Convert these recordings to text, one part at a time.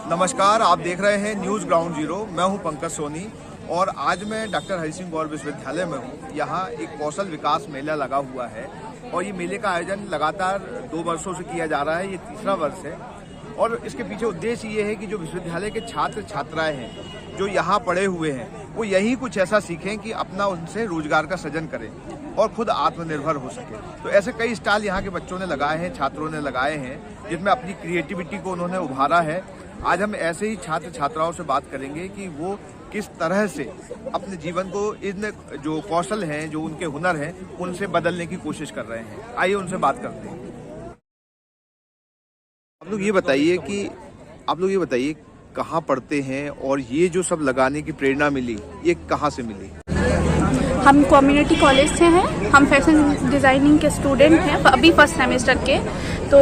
नमस्कार, आप देख रहे हैं न्यूज़ ग्राउंड जीरो। मैं हूं पंकज सोनी और आज मैं डॉक्टर हरि सिंह गौर विश्वविद्यालय में हूं। यहां एक कौशल विकास मेला लगा हुआ है और ये मेले का आयोजन लगातार 2 वर्षों से किया जा रहा है। ये तीसरा वर्ष है और इसके पीछे उद्देश्य ये है कि जो विश्वविद्यालय के छात्र छात्राएं हैं जो यहाँ पढ़े हुए हैं वो यही कुछ ऐसा सीखें कि अपना उनसे रोजगार का सृजन करें और खुद आत्मनिर्भर हो सके। तो ऐसे कई स्टॉल यहाँ के बच्चों ने लगाए हैं, छात्रों ने लगाए हैं, जिसमें अपनी क्रिएटिविटी को उन्होंने उभारा है। आज हम ऐसे ही छात्र छात्राओं से बात करेंगे कि वो किस तरह से अपने जीवन को इन जो कौशल हैं, जो उनके हुनर हैं, उनसे बदलने की कोशिश कर रहे हैं। आइए उनसे बात करते हैं। आप लोग ये बताइए कहाँ पढ़ते हैं और ये जो सब लगाने की प्रेरणा मिली, ये कहाँ से मिली? हम कम्युनिटी कॉलेज से हैं। हम फैशन डिज़ाइनिंग के स्टूडेंट हैं, अभी फर्स्ट सेमेस्टर के। तो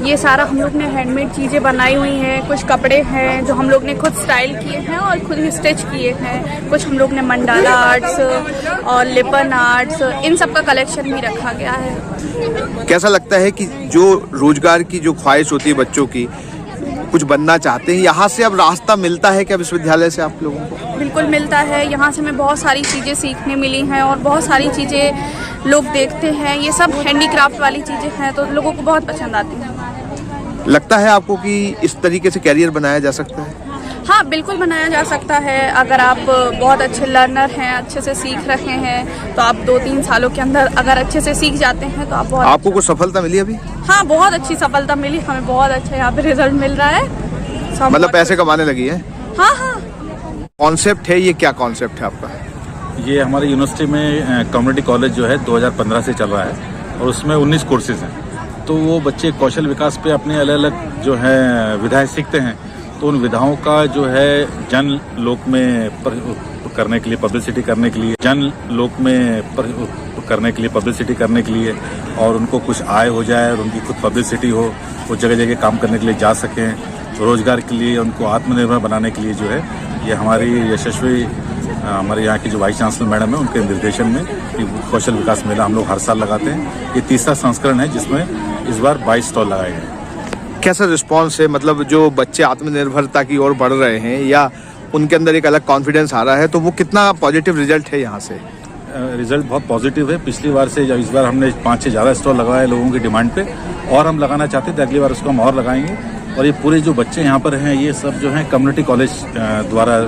ये सारा हम लोग ने हैंडमेड चीज़ें बनाई हुई हैं। कुछ कपड़े हैं जो हम लोग ने खुद स्टाइल किए हैं और खुद ही स्टिच किए हैं। कुछ हम लोग ने मंडाला आर्ट्स और लिपन आर्ट्स, इन सब का कलेक्शन भी रखा गया है। कैसा लगता है कि जो रोजगार की जो ख्वाहिश होती है बच्चों की, कुछ बनना चाहते हैं, यहाँ से अब रास्ता मिलता है क्या विश्वविद्यालय से आप लोगों को? बिल्कुल मिलता है। यहाँ से हमें बहुत सारी चीज़ें सीखने मिली हैं और बहुत सारी चीज़ें लोग देखते हैं। ये सब हैंडीक्राफ्ट वाली चीज़ें हैं तो लोगों को बहुत पसंद आती हैं। लगता है आपको कि इस तरीके से कैरियर बनाया जा सकता है? हाँ, बिल्कुल बनाया जा सकता है। अगर आप बहुत अच्छे लर्नर हैं, अच्छे से सीख रहे हैं, तो आप 2-3 सालों के अंदर अगर अच्छे से सीख जाते हैं तो आप बहुत आपको कुछ सफलता मिली अभी? हाँ, बहुत अच्छी सफलता मिली। हमें बहुत अच्छा यहाँ पे रिजल्ट मिल रहा है। मतलब पैसे कमाने लगी है? हाँ। कॉन्सेप्ट है ये, क्या कॉन्सेप्ट है आपका? ये हमारी यूनिवर्सिटी में कम्युनिटी कॉलेज जो है 2015 से चल रहा है और उसमें 19 कोर्सेज हैं। तो वो बच्चे कौशल विकास पे अपने अलग अलग जो है विधाएं सीखते हैं। तो उन विधाओं का जो है जन लोक में करने के लिए, पब्लिसिटी करने के लिए, पब्लिसिटी करने के लिए और उनको कुछ आय हो जाए और उनकी खुद पब्लिसिटी हो, वो जगह जगह काम करने के लिए जा सकें, रोजगार के लिए उनको आत्मनिर्भर बनाने के लिए जो है ये हमारी यशस्वी हमारे यहाँ की जो वाइस चांसलर मैडम है उनके निर्देशन में ये कौशल विकास मेला हम लोग हर साल लगाते हैं। ये तीसरा संस्करण है जिसमें इस बार 22 स्टॉल लगाए गए। कैसा रिस्पांस है? मतलब जो बच्चे आत्मनिर्भरता की ओर बढ़ रहे हैं या उनके अंदर एक अलग कॉन्फिडेंस आ रहा है, तो वो कितना पॉजिटिव रिजल्ट है यहाँ से? रिजल्ट बहुत पॉजिटिव है। पिछली बार से इस बार हमने 5 से ज़्यादा स्टॉल लगाए लोगों की डिमांड पे और हम लगाना चाहते थे। अगली बार उसको हम और लगाएंगे। और ये पूरे जो बच्चे यहाँ पर हैं ये सब जो हैं कम्युनिटी कॉलेज द्वारा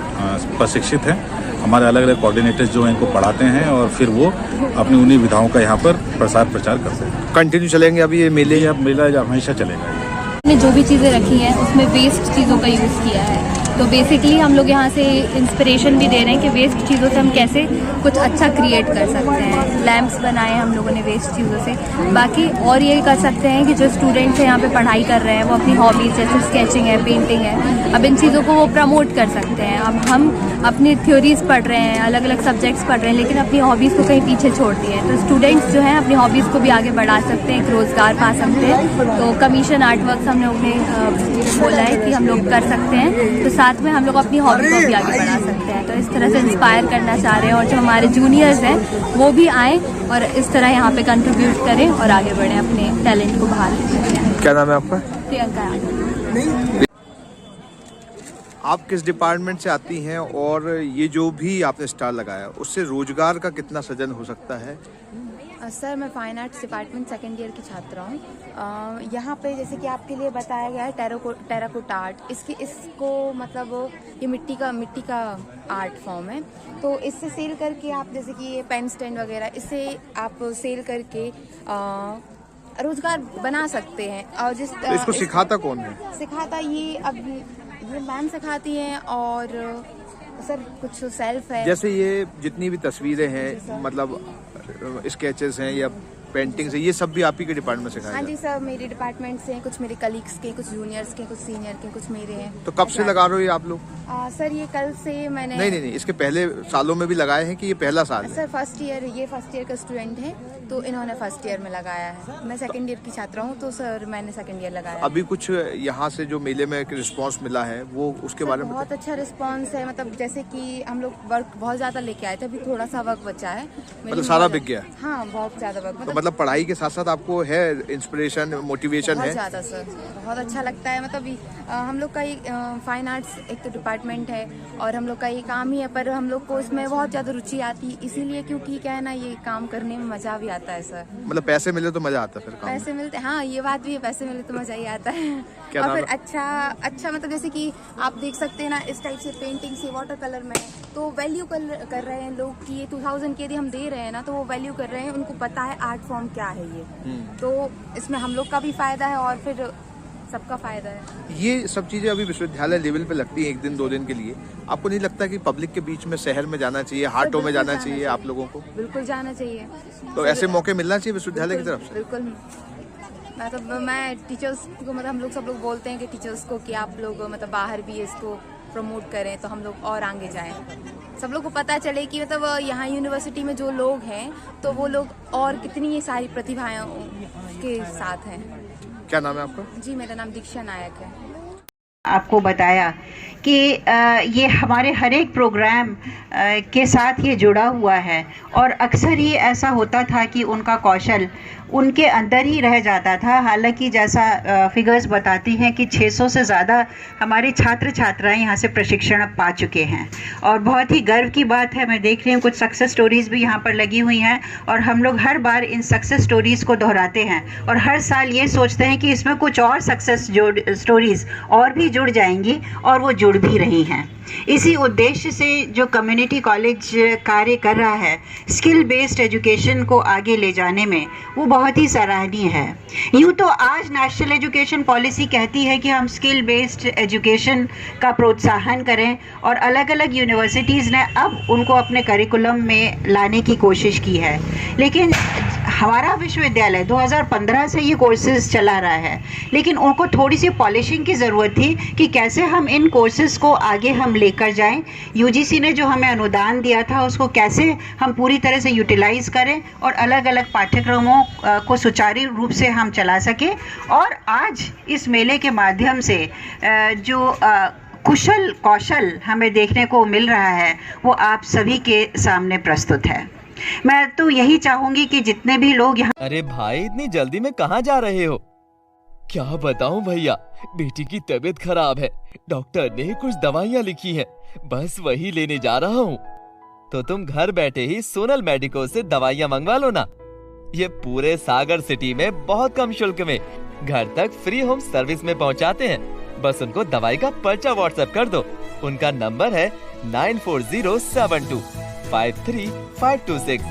प्रशिक्षित हैं। हमारे अलग अलग कोऑर्डिनेटर्स जो हैं इनको पढ़ाते हैं और फिर वो अपनी उन्हीं विधाओं का यहाँ पर प्रसार प्रचार करते हैं। कंटिन्यू चलेंगे अभी ये मेले? अब मेला हमेशा चलेगा। हमने जो भी चीज़ें रखी हैं उसमें वेस्ट चीज़ों का यूज़ किया है। तो बेसिकली हम लोग यहाँ से इंस्पिरेशन भी दे रहे हैं कि वेस्ट चीज़ों से हम कैसे कुछ अच्छा क्रिएट कर सकते हैं। लैंप्स बनाए हम लोगों ने वेस्ट चीज़ों से। बाकी और ये कर सकते हैं कि जो स्टूडेंट्स यहाँ पे पढ़ाई कर रहे हैं वो अपनी हॉबीज़ जैसे स्केचिंग है, पेंटिंग है, अब इन चीज़ों को वो प्रमोट कर सकते हैं। अब हम अपनी थ्योरीज पढ़ रहे हैं, अलग अलग सब्जेक्ट्स पढ़ रहे हैं, लेकिन अपनी हॉबीज़ को कहीं पीछे छोड़ दिए हैं। तो स्टूडेंट्स जो हैं अपनी हॉबीज़ को भी आगे बढ़ा सकते हैं, एक रोज़गार पा सकते हैं। तो कमीशन आर्ट वर्क हम लोग ने बोला है कि हम लोग कर सकते हैं, तो साथ में हम लोग अपनी हॉबी को भी आगे बढ़ा सकते हैं। तो इस तरह से इंस्पायर करना चाह रहे हैं और जो हमारे जूनियर्स हैं वो भी आए और इस तरह यहाँ पे कंट्रीब्यूट करें और आगे बढ़ें, अपने टैलेंट को बाहर लेकर। क्या नाम है आपका? प्रियंका। आप किस डिपार्टमेंट से आती हैं और ये जो भी आपने स्टॉल लगाया उससे रोजगार का कितना सृजन हो सकता है? सर, मैं fine arts department second year की छात्रा हूँ। यहाँ पे जैसे कि आपके लिए बताया गया है टेराकोटा आर्ट। इसको मतलब ये मिट्टी का आर्ट फॉर्म है। तो इससे सेल करके आप जैसे कि ये पेन स्टैंड वगैरह, इससे आप सेल करके रोजगार बना सकते हैं। और तो इसको सिखाता कौन है? सिखाता ये मैम सिखाती हैं और सर कुछ सेल्फ है। जैसे ये जितनी भी तस्वीरें हैं, मतलब स्केचेस हैं या पेंटिंग्स है, ये सब भी आप ही के डिपार्टमेंट से सिखाया? हाँ जी सर, मेरे डिपार्टमेंट से हैं, कुछ मेरे कलीग्स के, कुछ जूनियर्स के, कुछ सीनियर के, कुछ मेरे हैं। तो कब से लगा रहे हो ये आप लोग? सर ये कल से मैंने नहीं, इसके पहले सालों में भी लगाए हैं कि ये पहला साल है? सर फर्स्ट ईयर का स्टूडेंट है तो इन्होंने फर्स्ट ईयर में लगाया है। मैं सेकंड ईयर की छात्रा हूँ तो सर मैंने सेकंड ईयर लगाया। अभी कुछ यहाँ से जो मेले में रिस्पांस मिला है वो उसके बारे में? बहुत अच्छा रिस्पांस है। मतलब जैसे कि हम लोग वर्क बहुत ज्यादा लेके आए थे, अभी थोड़ा सा वर्क बचा है। मतलब सारा बिक गया? हाँ, बहुत ज़्यादा वर्क, तो मतलब पढ़ाई के साथ साथ आपको है इंस्पिरेशन, मोटिवेशन बहुत है? ज़्यादा सर, बहुत अच्छा लगता है। मतलब हम लोग का ये फाइन आर्ट्स एक तो डिपार्टमेंट है और हम लोग का ये काम ही है, पर हम लोग को इसमें बहुत ज़्यादा रुचि आती है, इसीलिए क्योंकि क्या है ना, ये काम करने में मज़ा भी आता है सर। मतलब पैसे मिले तो मजा आता है फिर काम में? पैसे मिलते, हाँ ये बात भी है, पैसे मिले तो मज़ा ही आता है। क्या और नाम फिर है? अच्छा मतलब जैसे कि आप देख सकते हैं ना, इस टाइप से पेंटिंग से वाटर कलर में, तो वैल्यू कर रहे हैं लोग कि ये 2000 के यदि हम दे रहे हैं ना, तो वो वैल्यू कर रहे हैं, उनको पता है आर्ट फॉर्म क्या है ये। तो इसमें हम लोग का भी फायदा है और फिर सबका फायदा है। ये सब चीजें अभी विश्वविद्यालय लेवल पे लगती हैं 1 दिन 2 दिन के लिए। आपको नहीं लगता कि पब्लिक के बीच में, शहर में जाना चाहिए, हाटों में जाना चाहिए आप लोगों को? बिल्कुल जाना चाहिए। तो ऐसे मौके मिलना चाहिए विश्वविद्यालय की तरफ से? बिल्कुल। मैं टीचर्स को, मतलब हम लोग सब लोग बोलते हैं कि टीचर्स को कि आप लोग मतलब बाहर भी इसको प्रमोट करें, तो हम लोग और आगे जाएं, सब लोग को पता चले कि मतलब यहाँ यूनिवर्सिटी में जो लोग हैं, तो वो लोग और कितनी ये सारी प्रतिभाएं के साथ हैं। क्या नाम है आपका? जी, मेरा नाम दीक्षा नायक है। आपको बताया कि ये हमारे हर एक प्रोग्राम के साथ ये जुड़ा हुआ है और अक्सर ये ऐसा होता था कि उनका कौशल उनके अंदर ही रह जाता था। हालांकि जैसा फिगर्स बताती हैं कि 600 से ज़्यादा हमारे छात्र छात्राएं यहाँ से प्रशिक्षण पा चुके हैं और बहुत ही गर्व की बात है। मैं देख रही हूँ कुछ सक्सेस स्टोरीज़ भी यहाँ पर लगी हुई हैं और हम लोग हर बार इन सक्सेस स्टोरीज़ को दोहराते हैं और हर साल ये सोचते हैं कि इसमें कुछ और सक्सेस स्टोरीज़ और भी जुड़ जाएंगी और वो जुड़ भी रही हैं। इसी उद्देश्य से जो कम्युनिटी कॉलेज कार्य कर रहा है स्किल बेस्ड एजुकेशन को आगे ले जाने में, वो बहुत ही सराहनीय है। यूँ तो आज नेशनल एजुकेशन पॉलिसी कहती है कि हम स्किल बेस्ड एजुकेशन का प्रोत्साहन करें और अलग अलग यूनिवर्सिटीज़ ने अब उनको अपने करिकुलम में लाने की कोशिश की है, लेकिन हमारा विश्वविद्यालय 2015 से ये कोर्सेज चला रहा है, लेकिन उनको थोड़ी सी पॉलिशिंग की ज़रूरत थी कि कैसे हम इन कोर्सेज को आगे हम लेकर जाएं। यूजीसी ने जो हमें अनुदान दिया था उसको कैसे हम पूरी तरह से यूटिलाइज करें और अलग अलग पाठ्यक्रमों को सुचारू रूप से हम चला सकें। और आज इस मेले के माध्यम से जो कुशल कौशल हमें देखने को मिल रहा है वो आप सभी के सामने प्रस्तुत है। मैं तो यही चाहूंगी कि जितने भी लोग यहाँ। अरे भाई, इतनी जल्दी में कहाँ जा रहे हो? क्या बताऊं भैया, बेटी की तबीयत खराब है, डॉक्टर ने कुछ दवाइयाँ लिखी हैं, बस वही लेने जा रहा हूँ। तो तुम घर बैठे ही सोनल मेडिको से दवाइयाँ मंगवा लो ना। ये पूरे सागर सिटी में बहुत कम शुल्क में घर तक फ्री होम सर्विस में पहुँचाते हैं। बस उनको दवाई का पर्चा व्हाट्सएप कर दो। उनका नंबर है 9407253526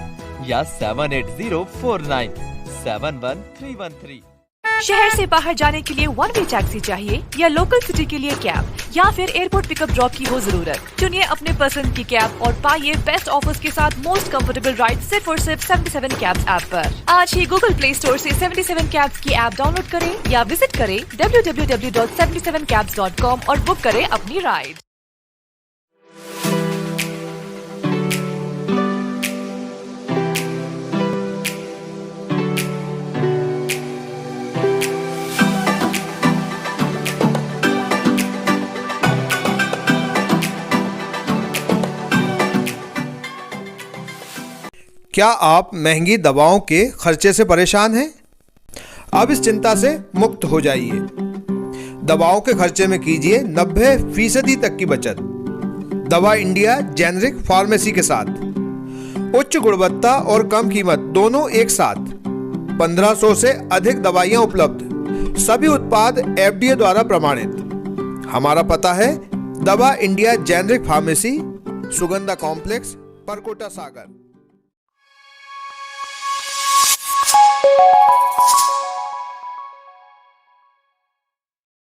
या 7804971313। शहर से बाहर जाने के लिए वन वे टैक्सी चाहिए या लोकल सिटी के लिए कैब या फिर एयरपोर्ट पिकअप ड्रॉप की हो जरूरत? चुनिए अपने पसंद की कैब और पाइए बेस्ट ऑफर्स के साथ मोस्ट कंफर्टेबल राइड सिर्फ और सिर्फ 77 कैब्स ऐप पर। आज ही गूगल प्ले स्टोर से 77 कैब्स की ऐप डाउनलोड करें या विजिट करें www.77cabs.com और बुक करें अपनी राइड। क्या आप महंगी दवाओं के खर्चे से परेशान हैं? अब इस चिंता से मुक्त हो जाइए। दवाओं के खर्चे में कीजिए 90% तक की बचत दवा इंडिया जेनेरिक फार्मेसी के साथ। उच्च गुणवत्ता और कम कीमत दोनों एक साथ। 1500 से अधिक दवाइयां उपलब्ध, सभी उत्पाद FDA द्वारा प्रमाणित। हमारा पता है दवा India generic pharmacy, Sugandha complex, Parkota सागर।